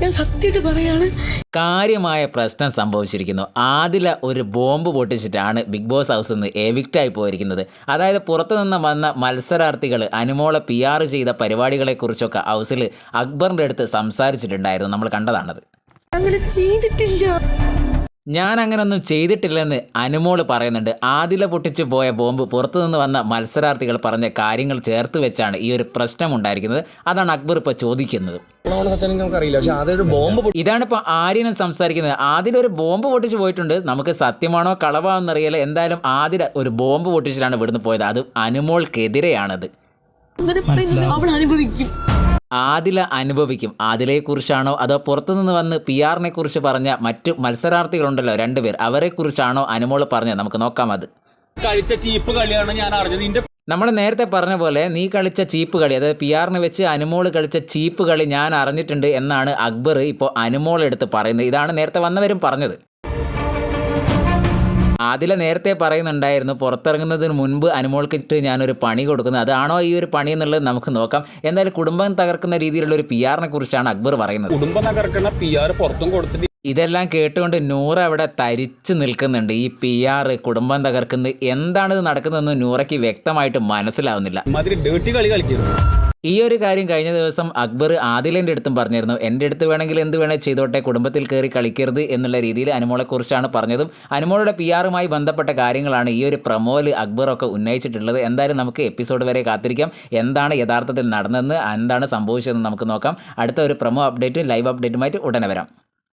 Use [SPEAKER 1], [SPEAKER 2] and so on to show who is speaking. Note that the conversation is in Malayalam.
[SPEAKER 1] ഞാൻ സത്യമായിട്ട് പറയാണ്.
[SPEAKER 2] കാര്യമായ പ്രശ്നം സംഭവിച്ചിരിക്കുന്നു. ആദില ഒരു ബോംബ് പൊട്ടിച്ചിട്ടാണ് ബിഗ് ബോസ് ഹൗസിൽ നിന്ന് എവിക്റ്റായി പോയിരിക്കുന്നത്. അതായത് പുറത്തുനിന്ന് വന്ന മത്സരാർത്ഥികൾ അനുമോളെ PR ചെയ്ത പരിപാടികളെക്കുറിച്ചൊക്കെ ഹൗസിൽ അക്ബറിൻ്റെ അടുത്ത് സംസാരിച്ചിട്ടുണ്ടായിരുന്നു. നമ്മൾ കണ്ടതാണത്.
[SPEAKER 1] അങ്ങനെ ചെയ്തിട്ടില്ല.
[SPEAKER 2] ഞാൻ അങ്ങനൊന്നും ചെയ്തിട്ടില്ലെന്ന് അനുമോള് പറയുന്നുണ്ട്. ആദില പൊട്ടിച്ചു പോയ ബോംബ് പുറത്തുനിന്ന് വന്ന മത്സരാർത്ഥികൾ പറഞ്ഞ കാര്യങ്ങൾ ചേർത്ത് വെച്ചാണ് ഈ ഒരു പ്രശ്നം ഉണ്ടായിരിക്കുന്നത്. അതാണ് അക്ബർ ഇപ്പോൾ ചോദിക്കുന്നത്. ഇതാണ് ഇപ്പോൾ ആര്യനും സംസാരിക്കുന്നത്. ആദില ഒരു ബോംബ് പൊട്ടിച്ച് പോയിട്ടുണ്ട്. നമുക്ക് സത്യമാണോ കളവാണെന്ന് അറിയില്ല. എന്തായാലും ആദില ഒരു ബോംബ് പൊട്ടിച്ചിട്ടാണ് ഇവിടുന്ന് പോയത്. അത് അനുമോൾക്കെതിരെയാണത്.
[SPEAKER 1] അവൾ അനുഭവിക്കും.
[SPEAKER 2] ആദില അനുഭവിക്കും. ആദിലയെക്കുറിച്ചാണോ അതോ പുറത്തുനിന്ന് വന്ന് PR കുറിച്ച് പറഞ്ഞ മറ്റു മത്സരാർത്ഥികളുണ്ടല്ലോ 2 പേർ, അവരെക്കുറിച്ചാണോ അനുമോൾ പറഞ്ഞത്? നമുക്ക് നോക്കാം. അത്
[SPEAKER 3] കളിച്ച ചീപ്പ് കളിയാണ് ഞാൻ അറിഞ്ഞത്.
[SPEAKER 2] നമ്മൾ നേരത്തെ പറഞ്ഞ പോലെ നീ കളിച്ച ചീപ്പ് കളി, അതായത് PR വെച്ച് അനുമോൾ കളിച്ച ചീപ്പ് കളി ഞാൻ അറിഞ്ഞിട്ടുണ്ട് എന്നാണ് അക്ബർ ഇപ്പോൾ അനുമോളെടുത്ത് പറയുന്നത്. ഇതാണ് നേരത്തെ വന്നവരും പറഞ്ഞത്. ആദില നേരത്തെ പറയുന്നുണ്ടായിരുന്നു പുറത്തിറങ്ങുന്നതിന് മുൻപ് അനുമോൾക്കിട്ട് ഞാനൊരു പണി കൊടുക്കുന്നത്. അതാണോ ഈ ഒരു പണി എന്നുള്ളത് നമുക്ക് നോക്കാം. എന്തായാലും കുടുംബം തകർക്കുന്ന രീതിയിലുള്ള ഒരു PR കുറിച്ചാണ് അക്ബർ പറയുന്നത്.
[SPEAKER 3] കുടുംബം തകർക്കുന്ന PR പുറത്തും കൊടുത്തിട്ട്
[SPEAKER 2] ഇതെല്ലാം കേട്ടുകൊണ്ട് നൂറ അവിടെ തരിച്ചു നിൽക്കുന്നുണ്ട്. ഈ PR കുടുംബം തകർക്കുന്നത് എന്താണിത് നടക്കുന്നതെന്ന് നൂറയ്ക്ക് വ്യക്തമായിട്ട് മനസ്സിലാവുന്നില്ല. ഈ ഒരു കാര്യം കഴിഞ്ഞ ദിവസം അക്ബർ ആദിലിൻ്റെ അടുത്തും പറഞ്ഞിരുന്നു. എൻ്റെ അടുത്ത് വേണമെങ്കിൽ എന്ത് വേണേൽ ചെയ്തോട്ടെ, കുടുംബത്തിൽ കയറി കളിക്കരുത് എന്നുള്ള രീതിയിൽ അനുമോളെക്കുറിച്ചാണ് പറഞ്ഞതും. അനുമോളുടെ PR ബന്ധപ്പെട്ട കാര്യങ്ങളാണ് ഈ ഒരു പ്രൊമോയിൽ അക്ബറൊക്കെ ഉന്നയിച്ചിട്ടുള്ളത്. എന്തായാലും നമുക്ക് എപ്പിസോഡ് വരെ കാത്തിരിക്കാം. എന്താണ് യഥാർത്ഥത്തിൽ നടന്നതെന്ന്, എന്താണ് സംഭവിച്ചതെന്ന് നമുക്ക് നോക്കാം. അടുത്ത ഒരു പ്രൊമോ അപ്ഡേറ്റും ലൈവ് അപ്ഡേറ്റുമായിട്ട് ഉടനെ വരാം.